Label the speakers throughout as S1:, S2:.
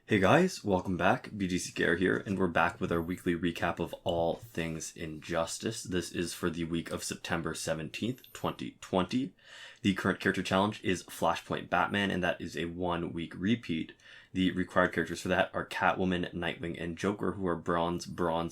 S1: Hey guys, welcome back. BGC Gare here, and we're back with our weekly recap of all things Injustice. This is for the week of September 17th, 2020. The current character challenge is Flashpoint Batman, and that is a 1-week repeat. The required characters for that are Catwoman, Nightwing, and Joker, who are bronze,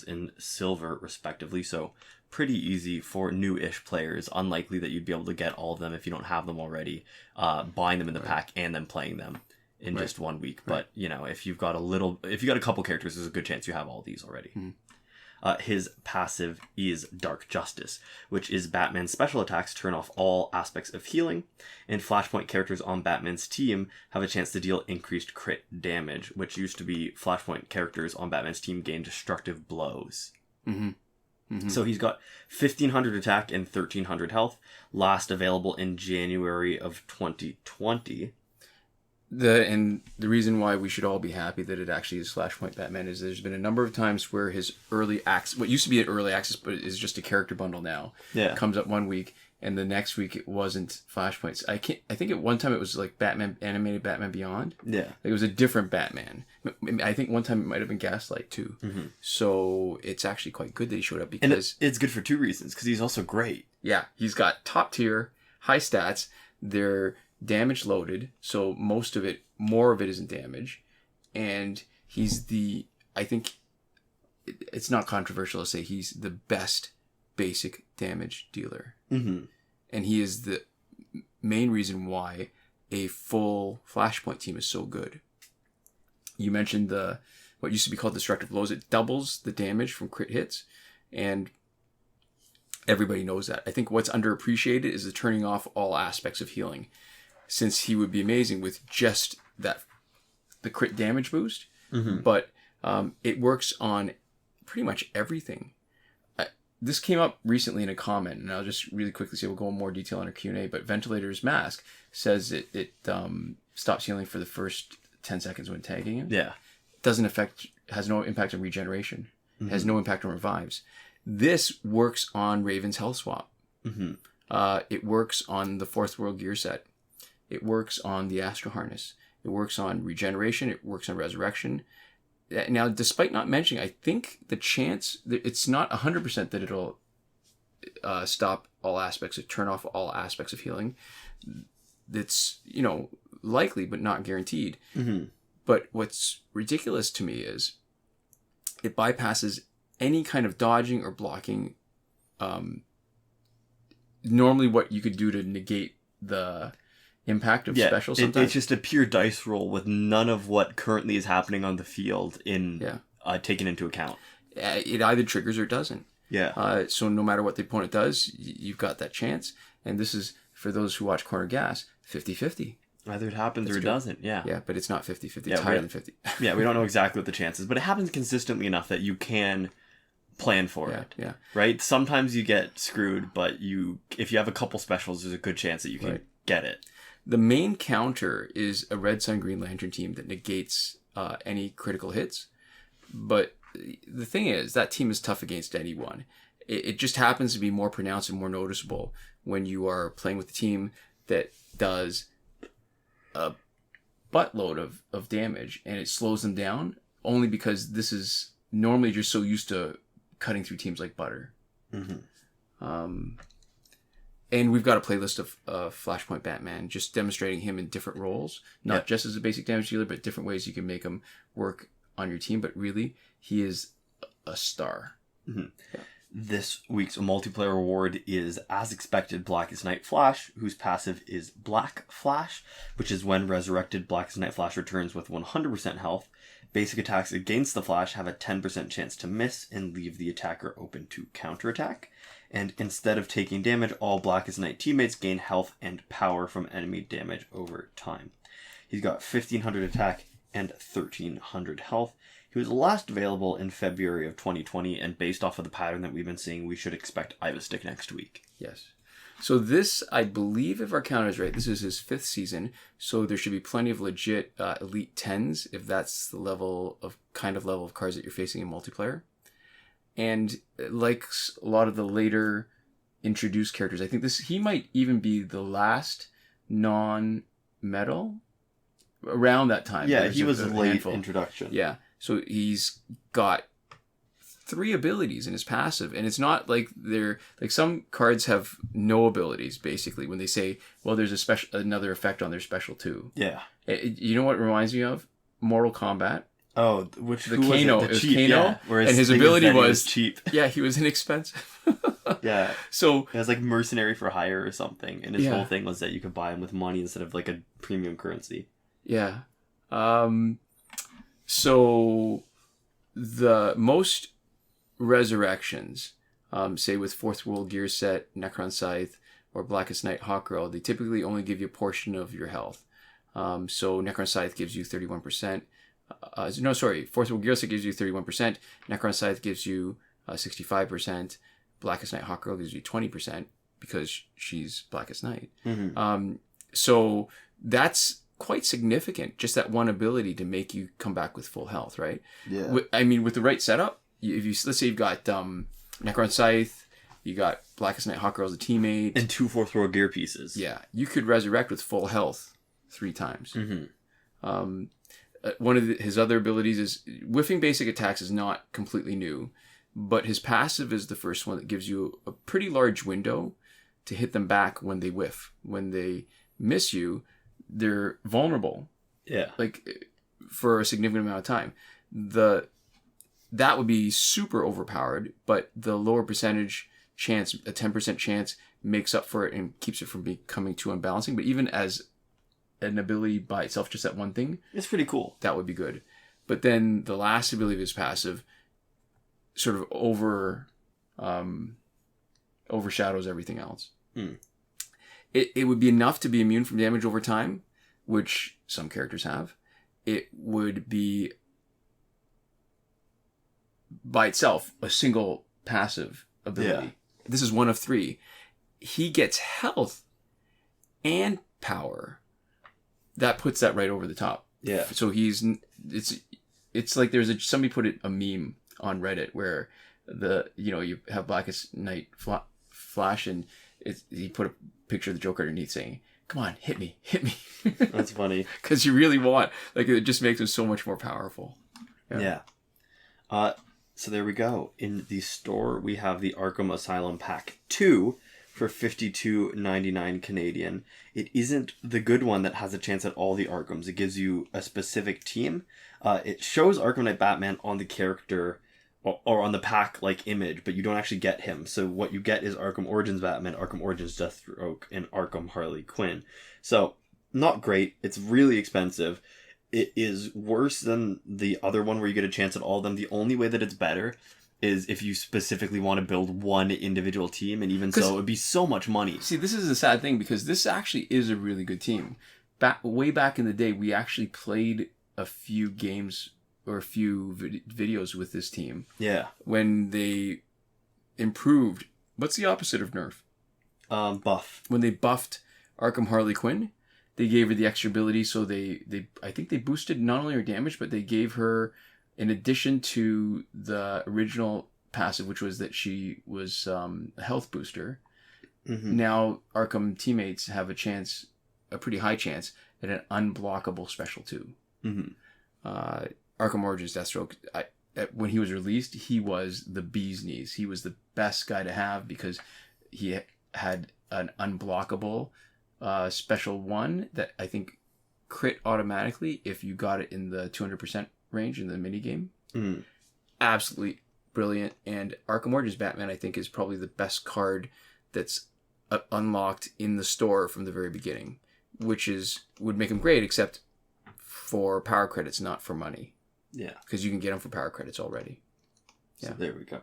S1: and silver, respectively, so pretty easy for new-ish players. Unlikely that you'd be able to get all of them if you don't have them already, buying them in the pack and then playing them in just 1 week. But, you know, if you've got a couple characters, there's a good chance you have all these already. His passive is Dark Justice, which is Batman's special attacks turn off all aspects of healing, and Flashpoint characters on Batman's team have a chance to deal increased crit damage, which used to be Flashpoint characters on Batman's team gain destructive blows. So he's got 1,500 attack and 1,300 health, last available in January of 2020.
S2: And the reason why we should all be happy that it actually is Flashpoint Batman is there's been a number of times where his early access, what used to be an early access, but is just a character bundle now, comes up 1 week, and the next week it wasn't Flashpoints. I think at one time it was like Batman, animated Batman Beyond. Yeah. It was a different Batman. I think one time it might have been Gaslight too. So it's actually quite good that he showed up because...
S1: And it's good for two reasons, because he's also great.
S2: Yeah, he's got top tier, high stats, they're damage loaded, so more of it isn't damage, and he's I think it's not controversial to say he's the best basic damage dealer. And he is the main reason why a full Flashpoint team is so good. You mentioned what used to be called destructive blows. It doubles the damage from crit hits, and everybody knows that. I think what's underappreciated is the turning off all aspects of healing, since he would be amazing with just the crit damage boost. But it works on pretty much everything. This came up recently in a comment, and I'll just really quickly say we'll go in more detail on our Q&A, but Ventilator's Mask says it stops healing for the first 10 seconds when tagging him. Yeah. Has no impact on regeneration. Has no impact on revives. This works on Raven's Health Swap. It works on the Fourth World Gear set. It works on the Astro Harness. It works on regeneration. It works on resurrection. Now, despite not mentioning, I think the chance, it's not 100% that it'll stop all aspects, turn off all aspects of healing. It's, likely, but not guaranteed. But what's ridiculous to me is it bypasses any kind of dodging or blocking. Normally what you could do to negate the impact of special sometimes.
S1: It's just a pure dice roll with none of what currently is happening on the field taken into account.
S2: It either triggers or doesn't. So no matter what the opponent does, you've got that chance. And this is, for those who watch Corner Gas, 50-50.
S1: Either it happens or it doesn't,
S2: Yeah, but it's not 50-50. It's higher than 50.
S1: We don't know exactly what the chance is, but it happens consistently enough that you can plan for it. Right? Sometimes you get screwed, but if you have a couple specials, there's a good chance that you can get it.
S2: The main counter is a Red Sun Green Lantern team that negates any critical hits. But the thing is, that team is tough against anyone. It just happens to be more pronounced and more noticeable when you are playing with a team that does a buttload of damage, and it slows them down only because this is normally just so used to cutting through teams like butter. And we've got a playlist of Flashpoint Batman, just demonstrating him in different roles, not just as a basic damage dealer, but different ways you can make him work on your team. But really, he is a star.
S1: This week's multiplayer award is, as expected, Blackest Night Flash, whose passive is Black Flash, which is when resurrected, Blackest Night Flash returns with 100% health. Basic attacks against the Flash have a 10% chance to miss and leave the attacker open to counterattack. And instead of taking damage, all Blackest Night teammates gain health and power from enemy damage over time. He's got 1,500 attack and 1,300 health. He was last available in February of 2020, and based off of the pattern that we've been seeing, we should expect Ivystick next week.
S2: Yes. So this, I believe, if our count is right, this is his 5th season, so there should be plenty of legit Elite 10s, if that's the level of cards that you're facing in multiplayer. And like a lot of the later introduced characters, I think he might even be the last non-metal around that time.
S1: Yeah,
S2: There's
S1: he was a late
S2: handful.
S1: introduction.
S2: Yeah, so he's got 3 abilities in his passive, and it's not like they're like some cards have no abilities. Basically, when they say, "Well, there's another effect on their special too."
S1: Yeah.
S2: You know what it reminds me of? Mortal Kombat.
S1: Oh,
S2: The
S1: who
S2: Kano.
S1: was it?
S2: It was
S1: Cheap,
S2: Kano,
S1: yeah. Whereas
S2: and his
S1: thing
S2: ability
S1: that he
S2: was
S1: cheap.
S2: Yeah, he was inexpensive.
S1: Yeah.
S2: So
S1: it was like mercenary for hire or something, and his
S2: Yeah.
S1: whole thing was that you could buy him with money instead of like a premium currency.
S2: yeah, so the most resurrections, say with Fourth World Gear Set, Necron Scythe, or Blackest Night Hawkgirl, they typically only give you a portion of your health. So Necron Scythe gives you 31%. Fourth World Gear Set gives you 31%. Necron Scythe gives you 65%. Blackest Night Hawkgirl gives you 20% because she's Blackest Night.
S1: Mm-hmm.
S2: So that's quite significant, just that one ability to make you come back with full health, right?
S1: Yeah.
S2: I mean, with the right setup, if you let's say you've got Necron Scythe, you got Blackest Night Hawkgirl as a teammate,
S1: And 2 Fourth World Gear pieces.
S2: yeah, you could resurrect with full health 3 times.
S1: Mm-hmm.
S2: One of his other abilities is whiffing basic attacks is not completely new, but his passive is the first one that gives you a pretty large window to hit them back when they whiff. When they miss you, they're vulnerable,
S1: Yeah.
S2: like for a significant amount of time. That would be super overpowered, but the lower percentage chance, a 10% chance, makes up for it and keeps it from becoming too unbalancing. But even as an ability by itself, just that one thing,
S1: It's pretty cool.
S2: that would be good. But then the last ability of his passive sort of overshadows everything else.
S1: Mm.
S2: It would be enough to be immune from damage over time, which some characters have. It would be by itself a single passive ability.
S1: Yeah.
S2: This is one of 3. He gets health and power. That puts that right over the top.
S1: Yeah.
S2: So it's like somebody put a meme on Reddit where you have Blackest Night Flash, and he put a picture of the Joker underneath saying, "Come on, hit me."
S1: That's funny.
S2: Because you really want, like, it just makes him so much more powerful.
S1: Yeah. So there we go. In the store, we have the Arkham Asylum Pack 2 for $52.99 Canadian. It isn't the good one that has a chance at all the Arkhams. It gives you a specific team. It shows Arkham Knight Batman on the character or on the pack-like image, but you don't actually get him. So what you get is Arkham Origins Batman, Arkham Origins Deathstroke, and Arkham Harley Quinn. So, not great. It's really expensive. It is worse than the other one where you get a chance at all of them. The only way that it's better is if you specifically want to build one individual team, and even so, it would be so much money.
S2: See, this is a sad thing because this actually is a really good team. Way back in the day, we actually played a few games or a few videos with this team.
S1: Yeah.
S2: When they improved. What's the opposite of nerf?
S1: Buff.
S2: When they buffed Arkham Harley Quinn, they gave her the extra ability, so I think they boosted not only her damage, but they gave her, in addition to the original passive, which was that she was a health booster. Mm-hmm. Now Arkham teammates have a pretty high chance at an unblockable special too. Mm-hmm. Arkham Origins Deathstroke, when he was released, he was the bee's knees. He was the best guy to have because he had an unblockable special 1 that I think crit automatically if you got it in the 200% range in the minigame. Mm. Absolutely brilliant. And Arkham Origins Batman, I think, is probably the best card that's unlocked in the store from the very beginning, which would make him great, except for power credits, not for money.
S1: Yeah.
S2: Because you can get them for power credits already.
S1: Yeah. So there we go.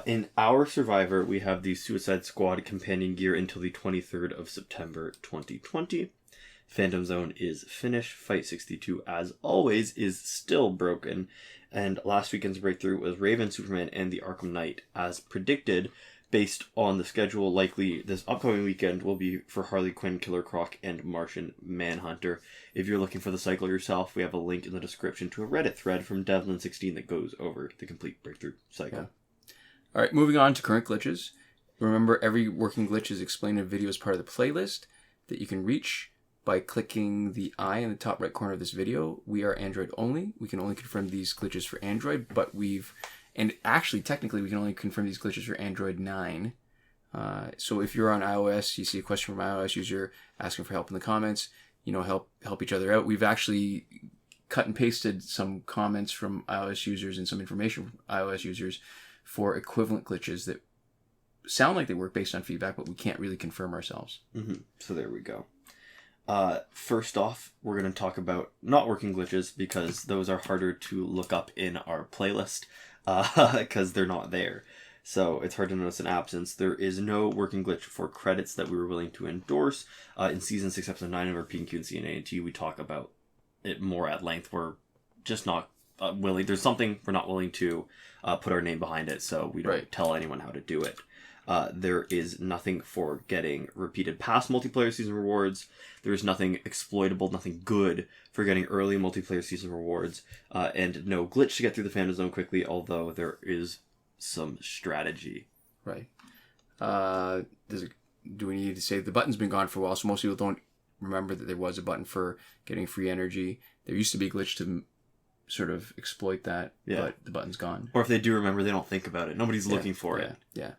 S1: In our Survivor, we have the Suicide Squad companion gear until the 23rd of September 2020. Phantom Zone is finished. Fight 62, as always, is still broken. And last weekend's breakthrough was Raven, Superman, and the Arkham Knight. As predicted, based on the schedule, likely this upcoming weekend will be for Harley Quinn, Killer Croc, and Martian Manhunter. If you're looking for the cycle yourself, we have a link in the description to a Reddit thread from Devlin16 that goes over the complete breakthrough cycle.
S2: Yeah. All right, moving on to current glitches. Remember, every working glitch is explained in a video as part of the playlist that you can reach by clicking the eye in the top right corner of this video. We are Android only. We can only confirm these glitches for Android, but and actually, technically, we can only confirm these glitches for Android 9. So if you're on iOS, you see a question from an iOS user asking for help in the comments, help each other out. We've actually cut and pasted some comments from iOS users and some information from iOS users for equivalent glitches that sound like they work based on feedback, but we can't really confirm ourselves.
S1: Mm-hmm. So there we go. First off, we're going to talk about not working glitches because those are harder to look up in our playlist because they're not there. So it's hard to notice an absence. There is no working glitch for credits that we were willing to endorse. In Season 6, Episode 9 of our P&Q and CNA&T, we talk about it more at length. We're just not willing. There's something we're not willing to put our name behind it, so we don't tell anyone how to do it. There is nothing for getting repeated past multiplayer season rewards. There is nothing exploitable, nothing good for getting early multiplayer season rewards. And no glitch to get through the Phantom Zone quickly, although there is some strategy.
S2: Right. Do we need to say the button's been gone for a while, so most people don't remember that there was a button for getting free energy. There used to be a glitch to sort of exploit that, but the button's gone.
S1: Or if they do remember, they don't think about it. Nobody's looking for it.
S2: Yeah.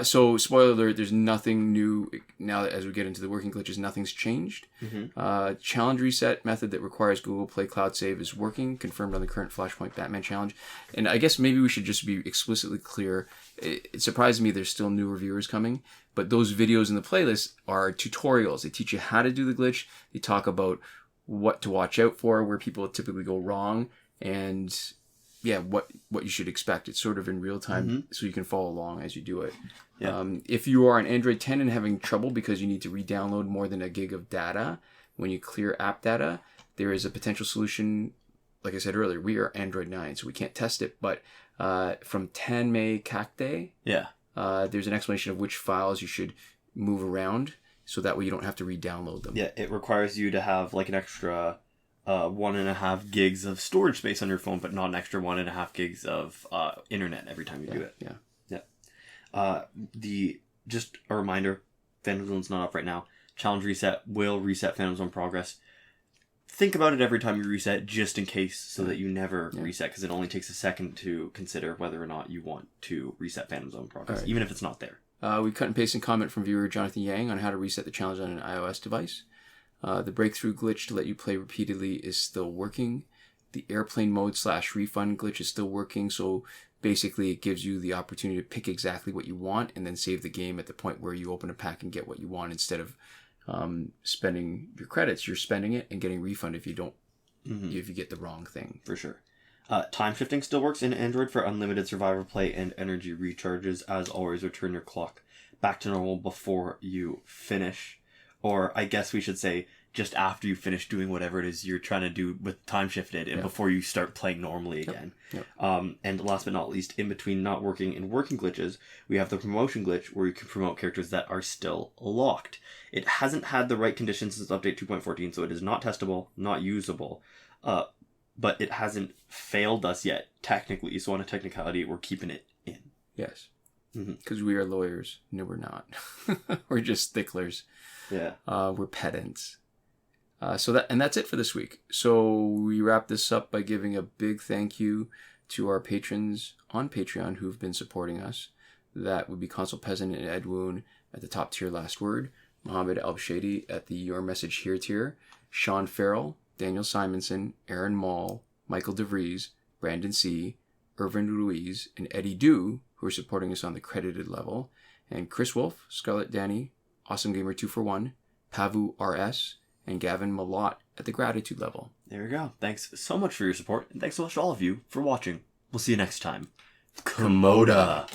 S2: So, spoiler alert, there's nothing new now that as we get into the working glitches, nothing's changed. Mm-hmm. Challenge reset method that requires Google Play Cloud Save is working, confirmed on the current Flashpoint Batman challenge. And I guess maybe we should just be explicitly clear. It surprised me there's still new reviewers coming, but those videos in the playlist are tutorials. They teach you how to do the glitch. They talk about what to watch out for, where people typically go wrong, and what you should expect. It's sort of in real time, so you can follow along as you do it. Yeah. If you are on Android 10 and having trouble because you need to re-download more than a gig of data when you clear app data, there is a potential solution. Like I said earlier, we are Android 9, so we can't test it, but from 10 May Kakde, there's an explanation of which files you should move around, so that way you don't have to re-download them. Yeah,
S1: it requires you to have like an extra 1.5 gigs of storage space on your phone, but not an extra 1.5 gigs of internet every time you do it. Just a reminder, Phantom Zone's not up right now. Challenge reset will reset Phantom Zone progress. Think about it every time you reset, just in case, so that you never reset, because it only takes a second to consider whether or not you want to reset Phantom Zone progress, even if it's not there.
S2: We cut and paste a comment from viewer Jonathan Yang on how to reset the challenge on an iOS device. The breakthrough glitch to let you play repeatedly is still working. The airplane mode / refund glitch is still working. So basically it gives you the opportunity to pick exactly what you want and then save the game at the point where you open a pack and get what you want instead of spending your credits. You're spending it and getting refund if you don't, if you get the wrong thing.
S1: For sure. Time shifting still works in Android for unlimited survivor play and energy recharges. As always, return your clock back to normal before you finish. Or I guess we should say just after you finish doing whatever it is you're trying to do with time shifted and before you start playing normally again. And last but not least, in between not working and working glitches, we have the promotion glitch where you can promote characters that are still locked. It hasn't had the right conditions since update 2.14, so it is not testable, not usable. But it hasn't failed us yet, technically. So on a technicality, we're keeping it in.
S2: Yes. Because we are lawyers. No, we're not. We're just sticklers.
S1: Yeah.
S2: We're pedants. That's it for this week. So we wrap this up by giving a big thank you to our patrons on Patreon who've been supporting us. That would be Consul Peasant and Edwoon at the top tier last word, Mohammed Albshaiti at the Your Message Here tier, Shawn Farrell, Daniel Simonson, Aaron Maule, Michael DeVries, Brandon C., Irvin Ruiz, and Eddydoo, who are supporting us on the credited level, and Chris Wolff, Scarlet, Dani, Awesomegamer 241, Pavu RS, and Gavin Mallott at the gratitude level.
S1: There we go. Thanks so much for your support, and thanks so much to all of you for watching. We'll see you next time. Komoda!